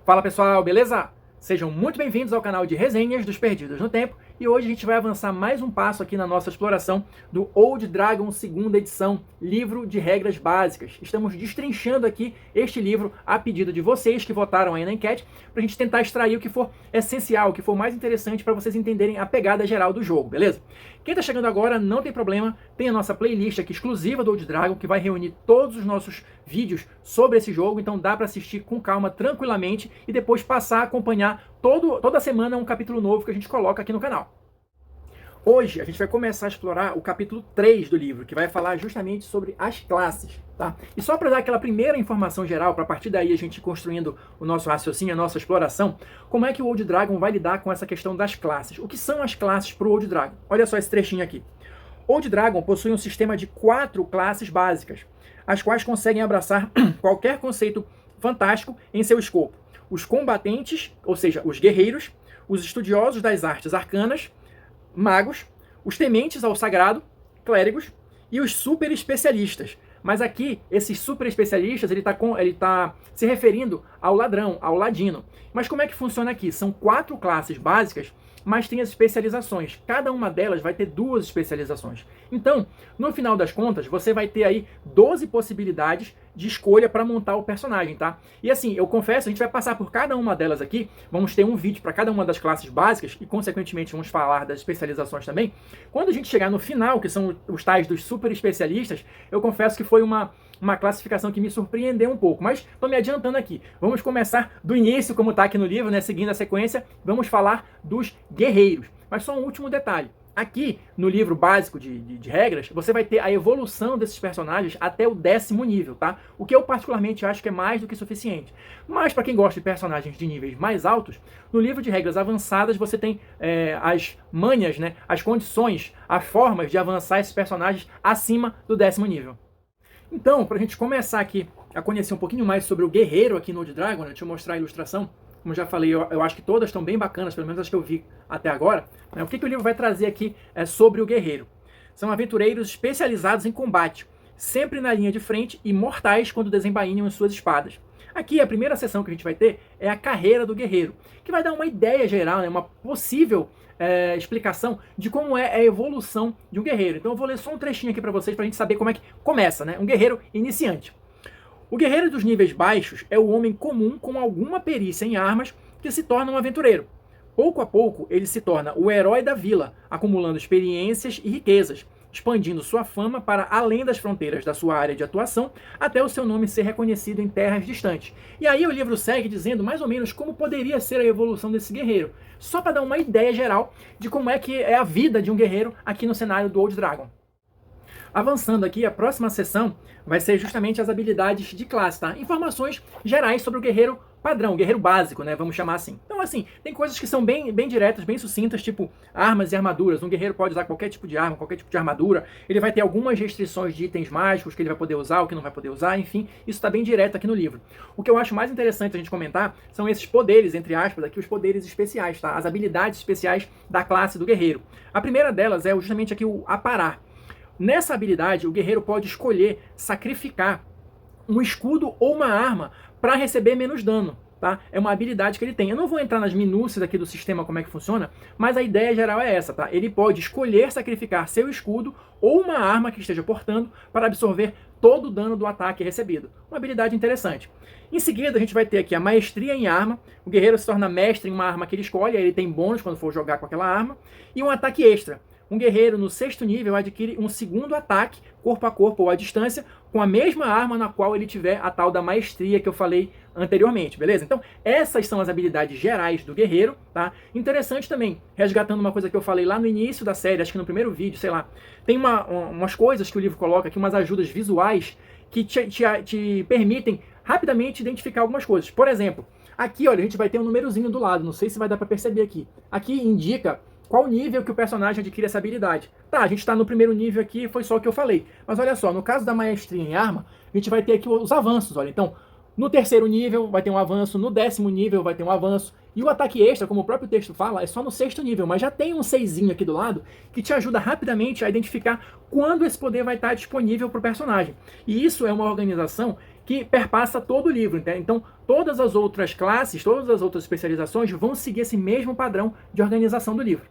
Fala pessoal, beleza? Sejam muito bem-vindos ao canal de resenhas dos Perdidos no Tempo e hoje a gente vai avançar mais um passo aqui na nossa exploração do Old Dragon 2ª edição, livro de regras básicas. Estamos destrinchando aqui este livro a pedido de vocês que votaram aí na enquete para a gente tentar extrair o que for essencial, o que for mais interessante para vocês entenderem a pegada geral do jogo, beleza? Quem está chegando agora não tem problema, tem a nossa playlist aqui exclusiva do Old Dragon que vai reunir todos os nossos vídeos sobre esse jogo, então dá para assistir com calma, tranquilamente e depois passar a acompanhar toda semana um capítulo novo que a gente coloca aqui no canal. Hoje a gente vai começar a explorar o capítulo 3 do livro, que vai falar justamente sobre as classes, tá? E só para dar aquela primeira informação geral, para a partir daí a gente ir construindo o nosso raciocínio, a nossa exploração, como é que o Old Dragon vai lidar com essa questão das classes? O que são as classes para o Old Dragon? Olha só esse trechinho aqui. Old Dragon possui um sistema de 4 classes básicas, as quais conseguem abraçar qualquer conceito fantástico em seu escopo. Os combatentes, ou seja, os guerreiros, os estudiosos das artes arcanas, magos, os tementes ao sagrado, clérigos e os super especialistas. Mas aqui, esses super especialistas, ele tá se referindo ao ladrão, ao ladino. Mas como é que funciona aqui? São 4 classes básicas, mas tem as especializações. Cada uma delas vai ter 2 especializações. Então, no final das contas, você vai ter aí 12 possibilidades de escolha para montar o personagem, tá? E assim, eu confesso, a gente vai passar por cada uma delas aqui, vamos ter um vídeo para cada uma das classes básicas e, consequentemente, vamos falar das especializações também. Quando a gente chegar no final, que são os tais dos super especialistas, eu confesso que foi uma classificação que me surpreendeu um pouco, mas estou me adiantando aqui. Vamos começar do início, como está aqui no livro, né? Seguindo a sequência, vamos falar dos guerreiros. Mas só um último detalhe. Aqui, no livro básico de regras, você vai ter a evolução desses personagens até o 10º nível, tá? O que eu particularmente acho que é mais do que suficiente. Mas para quem gosta de personagens de níveis mais altos, no livro de regras avançadas você tem as manhas, né? As condições, as formas de avançar esses personagens acima do 10º nível. Então, para a gente começar aqui a conhecer um pouquinho mais sobre o guerreiro aqui no Old Dragon, né? Deixa eu mostrar a ilustração. Como já falei, eu acho que todas estão bem bacanas, pelo menos as que eu vi até agora. Né? O que o livro vai trazer aqui sobre o guerreiro? São aventureiros especializados em combate, sempre na linha de frente e mortais quando desembainham as suas espadas. Aqui, a primeira seção que a gente vai ter é a carreira do guerreiro, que vai dar uma ideia geral, né? Uma possível explicação de como é a evolução de um guerreiro. Então eu vou ler só um trechinho aqui para vocês, para a gente saber como é que começa, né? Um guerreiro iniciante. O guerreiro dos níveis baixos é o homem comum com alguma perícia em armas que se torna um aventureiro. Pouco a pouco, ele se torna o herói da vila, acumulando experiências e riquezas, expandindo sua fama para além das fronteiras da sua área de atuação, até o seu nome ser reconhecido em terras distantes. E aí o livro segue dizendo mais ou menos como poderia ser a evolução desse guerreiro, só para dar uma ideia geral de como é que é a vida de um guerreiro aqui no cenário do Old Dragon. Avançando aqui, a próxima seção vai ser justamente as habilidades de classe, tá? Informações gerais sobre o guerreiro padrão, o guerreiro básico, né? Vamos chamar assim. Então, assim, tem coisas que são bem diretas, bem sucintas, tipo armas e armaduras. Um guerreiro pode usar qualquer tipo de arma, qualquer tipo de armadura. Ele vai ter algumas restrições de itens mágicos que ele vai poder usar, o que não vai poder usar, enfim. Isso está bem direto aqui no livro. O que eu acho mais interessante a gente comentar são esses poderes, entre aspas, aqui os poderes especiais, tá? As habilidades especiais da classe do guerreiro. A primeira delas é justamente aqui o aparar. Nessa habilidade, o guerreiro pode escolher sacrificar um escudo ou uma arma para receber menos dano, tá? É uma habilidade que ele tem. Eu não vou entrar nas minúcias aqui do sistema, como é que funciona, mas a ideia geral é essa, tá? Ele pode escolher sacrificar seu escudo ou uma arma que esteja portando para absorver todo o dano do ataque recebido. Uma habilidade interessante. Em seguida, a gente vai ter aqui a maestria em arma. O guerreiro se torna mestre em uma arma que ele escolhe, aí ele tem bônus quando for jogar com aquela arma. E um ataque extra. Um guerreiro no 6º nível adquire um segundo ataque, corpo a corpo ou à distância, com a mesma arma na qual ele tiver a tal da maestria que eu falei anteriormente, beleza? Então, essas são as habilidades gerais do guerreiro, tá? Interessante também, resgatando uma coisa que eu falei lá no início da série, acho que no primeiro vídeo, sei lá, tem umas coisas que o livro coloca aqui, umas ajudas visuais que te permitem rapidamente identificar algumas coisas. Por exemplo, aqui, olha, a gente vai ter um númerozinho do lado, não sei se vai dar para perceber aqui. Aqui indica qual nível que o personagem adquire essa habilidade. Tá, a gente está no primeiro nível aqui, foi só o que eu falei. Mas olha só, no caso da maestria em arma, a gente vai ter aqui os avanços, olha. Então, no 3º nível vai ter um avanço, no 10º nível vai ter um avanço, e o ataque extra, como o próprio texto fala, é só no 6º nível, mas já tem um 6zinho aqui do lado, que te ajuda rapidamente a identificar quando esse poder vai estar disponível para o personagem. E isso é uma organização que perpassa todo o livro. Então, todas as outras classes, todas as outras especializações vão seguir esse mesmo padrão de organização do livro.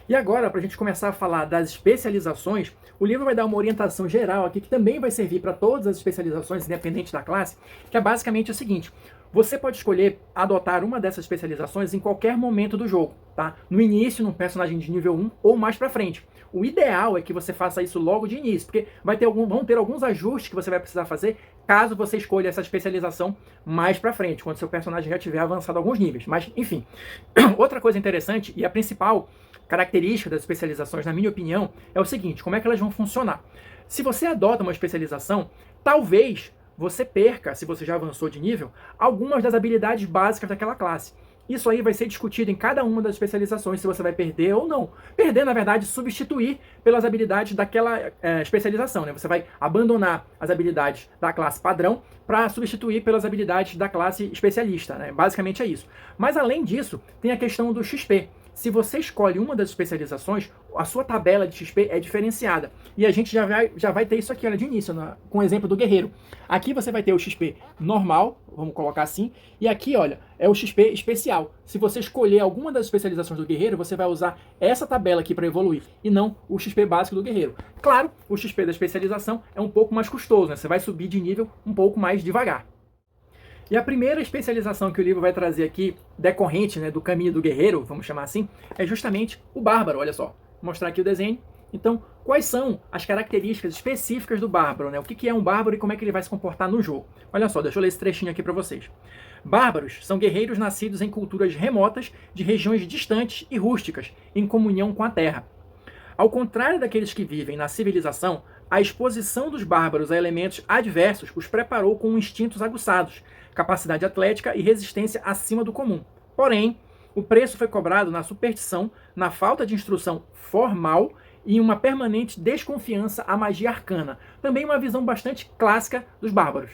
E agora, para a gente começar a falar das especializações, o livro vai dar uma orientação geral aqui, que também vai servir para todas as especializações, independente da classe, que é basicamente o seguinte: você pode escolher adotar uma dessas especializações em qualquer momento do jogo, tá? No início, num personagem de nível 1 ou mais para frente. O ideal é que você faça isso logo de início, porque vão ter alguns ajustes que você vai precisar fazer caso você escolha essa especialização mais para frente, quando seu personagem já tiver avançado alguns níveis. Mas, enfim, outra coisa interessante, e a principal característica das especializações, na minha opinião, é o seguinte: como é que elas vão funcionar? Se você adota uma especialização, talvez você perca, se você já avançou de nível, algumas das habilidades básicas daquela classe. Isso aí vai ser discutido em cada uma das especializações, se você vai perder ou não. Perder, na verdade, substituir pelas habilidades daquela especialização, né? Você vai abandonar as habilidades da classe padrão para substituir pelas habilidades da classe especialista, né? Basicamente é isso. Mas além disso, tem a questão do XP. Se você escolhe uma das especializações, a sua tabela de XP é diferenciada. E a gente já vai ter isso aqui, olha, de início, com o exemplo do guerreiro. Aqui você vai ter o XP normal, vamos colocar assim, e aqui, olha, é o XP especial. Se você escolher alguma das especializações do guerreiro, você vai usar essa tabela aqui para evoluir, e não o XP básico do guerreiro. Claro, o XP da especialização é um pouco mais custoso, né? Você vai subir de nível um pouco mais devagar. E a primeira especialização que o livro vai trazer aqui, decorrente, né, do caminho do guerreiro, vamos chamar assim, é justamente o bárbaro. Olha só, vou mostrar aqui o desenho. Então, quais são as características específicas do bárbaro, né? O que é um bárbaro e como é que ele vai se comportar no jogo? Olha só, deixa eu ler esse trechinho aqui para vocês. Bárbaros são guerreiros nascidos em culturas remotas, de regiões distantes e rústicas, em comunhão com a terra. Ao contrário daqueles que vivem na civilização, a exposição dos bárbaros a elementos adversos os preparou com instintos aguçados, capacidade atlética e resistência acima do comum. Porém, o preço foi cobrado na superstição, na falta de instrução formal e em uma permanente desconfiança à magia arcana. Também uma visão bastante clássica dos bárbaros.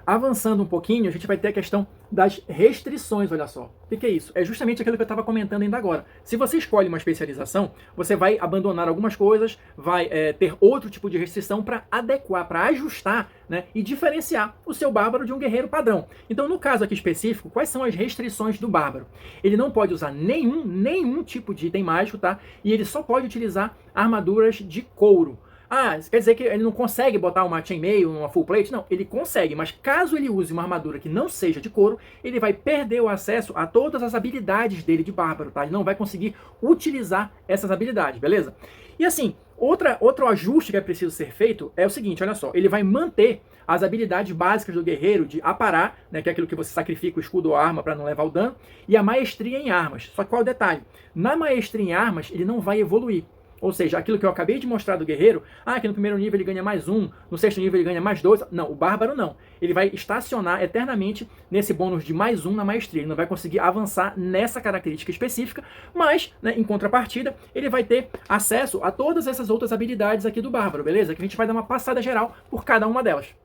Avançando um pouquinho, a gente vai ter a questão das restrições, olha só. O que é isso? É justamente aquilo que eu estava comentando ainda agora. Se você escolhe uma especialização, você vai abandonar algumas coisas, vai ter outro tipo de restrição para adequar, para ajustar, né, e diferenciar o seu bárbaro de um guerreiro padrão. Então, no caso aqui específico, quais são as restrições do bárbaro? Ele não pode usar nenhum tipo de item mágico, tá? E ele só pode utilizar armaduras de couro. Ah, quer dizer que ele não consegue botar uma chainmail, uma full plate? Não, ele consegue, mas caso ele use uma armadura que não seja de couro, ele vai perder o acesso a todas as habilidades dele de bárbaro, tá? Ele não vai conseguir utilizar essas habilidades, beleza? E assim, outro ajuste que é preciso ser feito é o seguinte, olha só, ele vai manter as habilidades básicas do guerreiro de aparar, né, que é aquilo que você sacrifica o escudo ou a arma para não levar o dano, e a maestria em armas. Só que qual é o detalhe? Na maestria em armas, ele não vai evoluir. Ou seja, aquilo que eu acabei de mostrar do guerreiro, que no primeiro nível ele ganha mais 1, no sexto nível ele ganha mais 2. Não, o bárbaro não. Ele vai estacionar eternamente nesse bônus de mais 1 na maestria. Ele não vai conseguir avançar nessa característica específica, mas, né, em contrapartida, ele vai ter acesso a todas essas outras habilidades aqui do bárbaro, beleza? Que a gente vai dar uma passada geral por cada uma delas.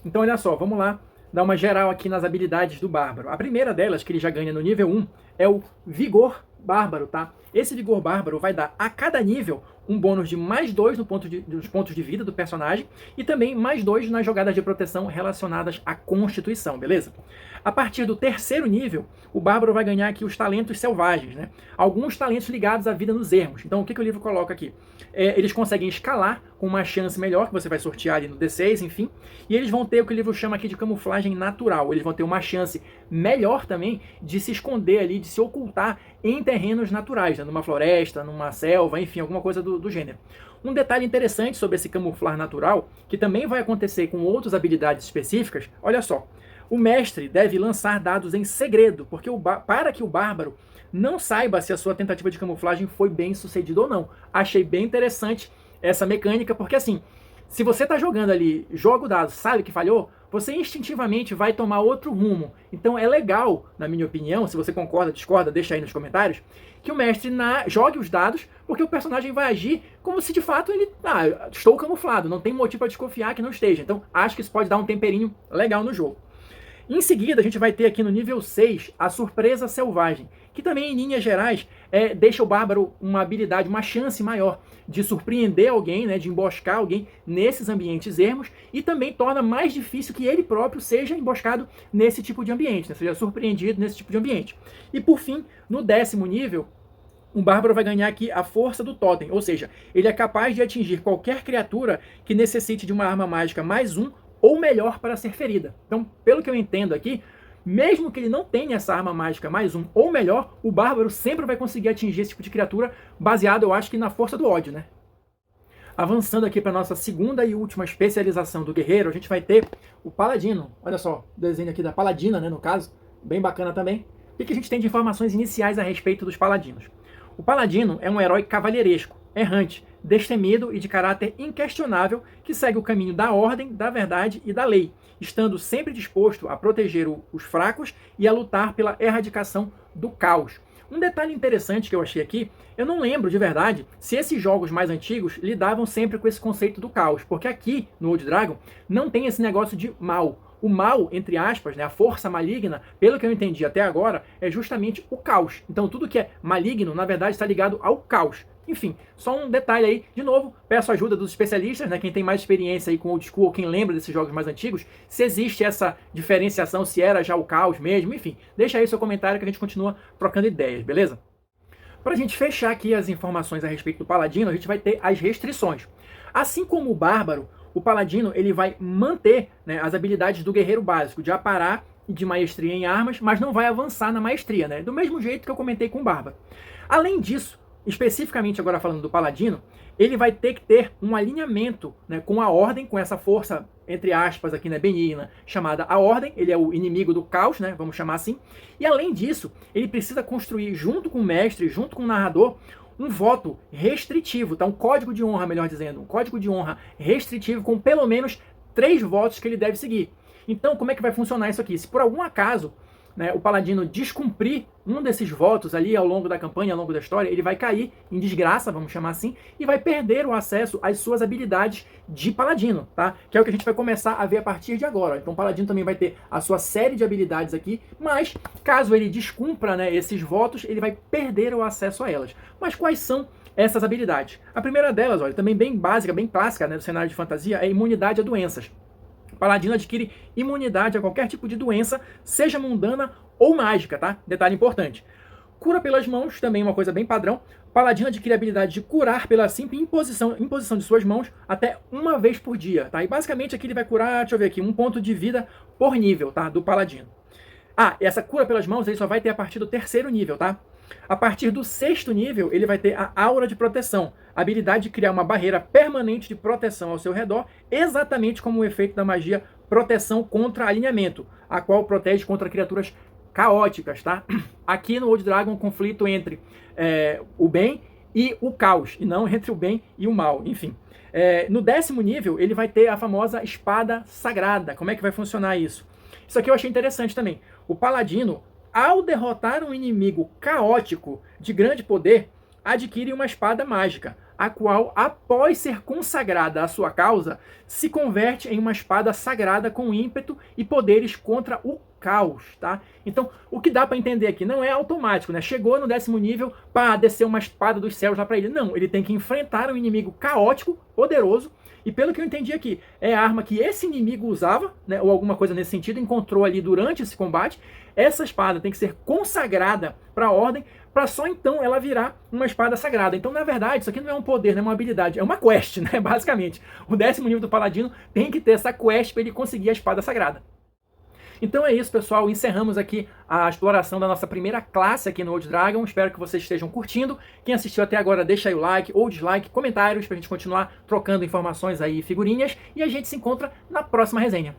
Então, olha só, vamos lá dar uma geral aqui nas habilidades do bárbaro. A primeira delas, que ele já ganha no nível 1, é o vigor bárbaro, tá? Esse vigor bárbaro vai dar a cada nível um bônus de mais 2 nos pontos de vida do personagem e também mais 2 nas jogadas de proteção relacionadas à constituição, beleza? A partir do terceiro nível, o bárbaro vai ganhar aqui os talentos selvagens, né? Alguns talentos ligados à vida nos ermos. Então, o que o livro coloca aqui? Eles conseguem escalar com uma chance melhor, que você vai sortear ali no D6, enfim, e eles vão ter o que o livro chama aqui de camuflagem natural. Eles vão ter uma chance melhor também de se esconder ali, de se ocultar em terrenos naturais, né? Numa floresta, numa selva, enfim, alguma coisa do gênero. Um detalhe interessante sobre esse camuflar natural, que também vai acontecer com outras habilidades específicas, olha só. O mestre deve lançar dados em segredo, porque para que o bárbaro não saiba se a sua tentativa de camuflagem foi bem sucedida ou não. Achei bem interessante essa mecânica, porque assim, se você está jogando ali, joga o dado, sabe que falhou, você instintivamente vai tomar outro rumo. Então é legal, na minha opinião, se você concorda, discorda, deixa aí nos comentários, que o mestre jogue os dados, porque o personagem vai agir como se de fato ele... estou camuflado, não tem motivo para desconfiar que não esteja. Então acho que isso pode dar um temperinho legal no jogo. Em seguida, a gente vai ter aqui no nível 6 a Surpresa Selvagem, que também, em linhas gerais, deixa o Bárbaro uma habilidade, uma chance maior de surpreender alguém, né, de emboscar alguém nesses ambientes ermos, e também torna mais difícil que ele próprio seja emboscado nesse tipo de ambiente, né, seja surpreendido nesse tipo de ambiente. E por fim, no 10º nível, o Bárbaro vai ganhar aqui a força do Totem, ou seja, ele é capaz de atingir qualquer criatura que necessite de uma arma mágica +1 ou melhor para ser ferida. Então, pelo que eu entendo aqui, mesmo que ele não tenha essa arma mágica +1 ou melhor, o Bárbaro sempre vai conseguir atingir esse tipo de criatura, baseado, eu acho que na força do ódio, né? Avançando aqui para nossa segunda e última especialização do guerreiro, a gente vai ter o Paladino. Olha só, o desenho aqui da Paladina, né, no caso, bem bacana também. O que a gente tem de informações iniciais a respeito dos Paladinos? O Paladino é um herói cavalheiresco, errante, destemido e de caráter inquestionável que segue o caminho da ordem, da verdade e da lei, estando sempre disposto a proteger os fracos e a lutar pela erradicação do caos. Um detalhe interessante que eu achei aqui, eu não lembro de verdade se esses jogos mais antigos lidavam sempre com esse conceito do caos, porque aqui no Old Dragon não tem esse negócio de mal. O mal, entre aspas, né, a força maligna, pelo que eu entendi até agora, é justamente o caos. Então tudo que é maligno, na verdade, está ligado ao caos. Enfim, só um detalhe aí, de novo, peço a ajuda dos especialistas, né, quem tem mais experiência aí com Old School, ou quem lembra desses jogos mais antigos, se existe essa diferenciação, se era já o caos mesmo, enfim, deixa aí seu comentário que a gente continua trocando ideias, beleza? Para a gente fechar aqui as informações a respeito do Paladino, a gente vai ter as restrições. Assim como o Bárbaro, o Paladino ele vai manter, né, as habilidades do guerreiro básico, de aparar e de maestria em armas, mas não vai avançar na maestria, né? Do mesmo jeito que eu comentei com o Bárbaro. Além disso, especificamente agora falando do Paladino, ele vai ter que ter um alinhamento, né, com a Ordem, com essa força, entre aspas, aqui, né, benigna, chamada a Ordem. Ele é o inimigo do caos, né, vamos chamar assim. E além disso, ele precisa construir, junto com o mestre, junto com o narrador, um voto restritivo, tá? Um código de honra, melhor dizendo, um código de honra restritivo com pelo menos 3 votos que ele deve seguir. Então, como é que vai funcionar isso aqui? Se por algum acaso, né, o Paladino descumprir um desses votos ali ao longo da campanha, ao longo da história, ele vai cair em desgraça, vamos chamar assim, e vai perder o acesso às suas habilidades de Paladino, tá? Que é o que a gente vai começar a ver a partir de agora. Então o Paladino também vai ter a sua série de habilidades aqui, mas caso ele descumpra, né, esses votos, ele vai perder o acesso a elas. Mas quais são essas habilidades? A primeira delas, olha, também bem básica, bem clássica, né, do cenário de fantasia, é a imunidade a doenças. O Paladino adquire imunidade a qualquer tipo de doença, seja mundana ou mágica, tá? Detalhe importante. Cura pelas mãos, também uma coisa bem padrão. O Paladino adquire a habilidade de curar pela simples imposição de suas mãos até uma vez por dia, tá? E basicamente aqui ele vai curar, deixa eu ver aqui, 1 ponto de vida por nível, tá? Do Paladino. Ah, essa cura pelas mãos ele só vai ter a partir do 3º nível, tá? A partir do 6º nível, ele vai ter a Aura de Proteção, a habilidade de criar uma barreira permanente de proteção ao seu redor, exatamente como o efeito da magia Proteção contra Alinhamento, a qual protege contra criaturas caóticas, tá? Aqui no Old Dragon, um conflito entre o bem e o caos, e não entre o bem e o mal, enfim. No 10º nível, ele vai ter a famosa Espada Sagrada. Como é que vai funcionar isso? Isso aqui eu achei interessante também. O Paladino, ao derrotar um inimigo caótico de grande poder, adquire uma espada mágica, a qual, após ser consagrada à sua causa, se converte em uma espada sagrada com ímpeto e poderes contra o caos, tá? Então, o que dá para entender aqui não é automático, né? Chegou no 10º nível para descer uma espada dos céus lá para ele. Não, ele tem que enfrentar um inimigo caótico, poderoso, e pelo que eu entendi aqui, é a arma que esse inimigo usava, né, ou alguma coisa nesse sentido, encontrou ali durante esse combate. Essa espada tem que ser consagrada para a ordem, para só então ela virar uma espada sagrada. Então, na verdade, isso aqui não é um poder, não é uma habilidade, é uma quest, né, basicamente. O 10º nível do Paladino tem que ter essa quest para ele conseguir a espada sagrada. Então é isso, pessoal. Encerramos aqui a exploração da nossa primeira classe aqui no Old Dragon. Espero que vocês estejam curtindo. Quem assistiu até agora, deixa aí o like ou dislike, comentários, pra gente continuar trocando informações aí, figurinhas. E a gente se encontra na próxima resenha.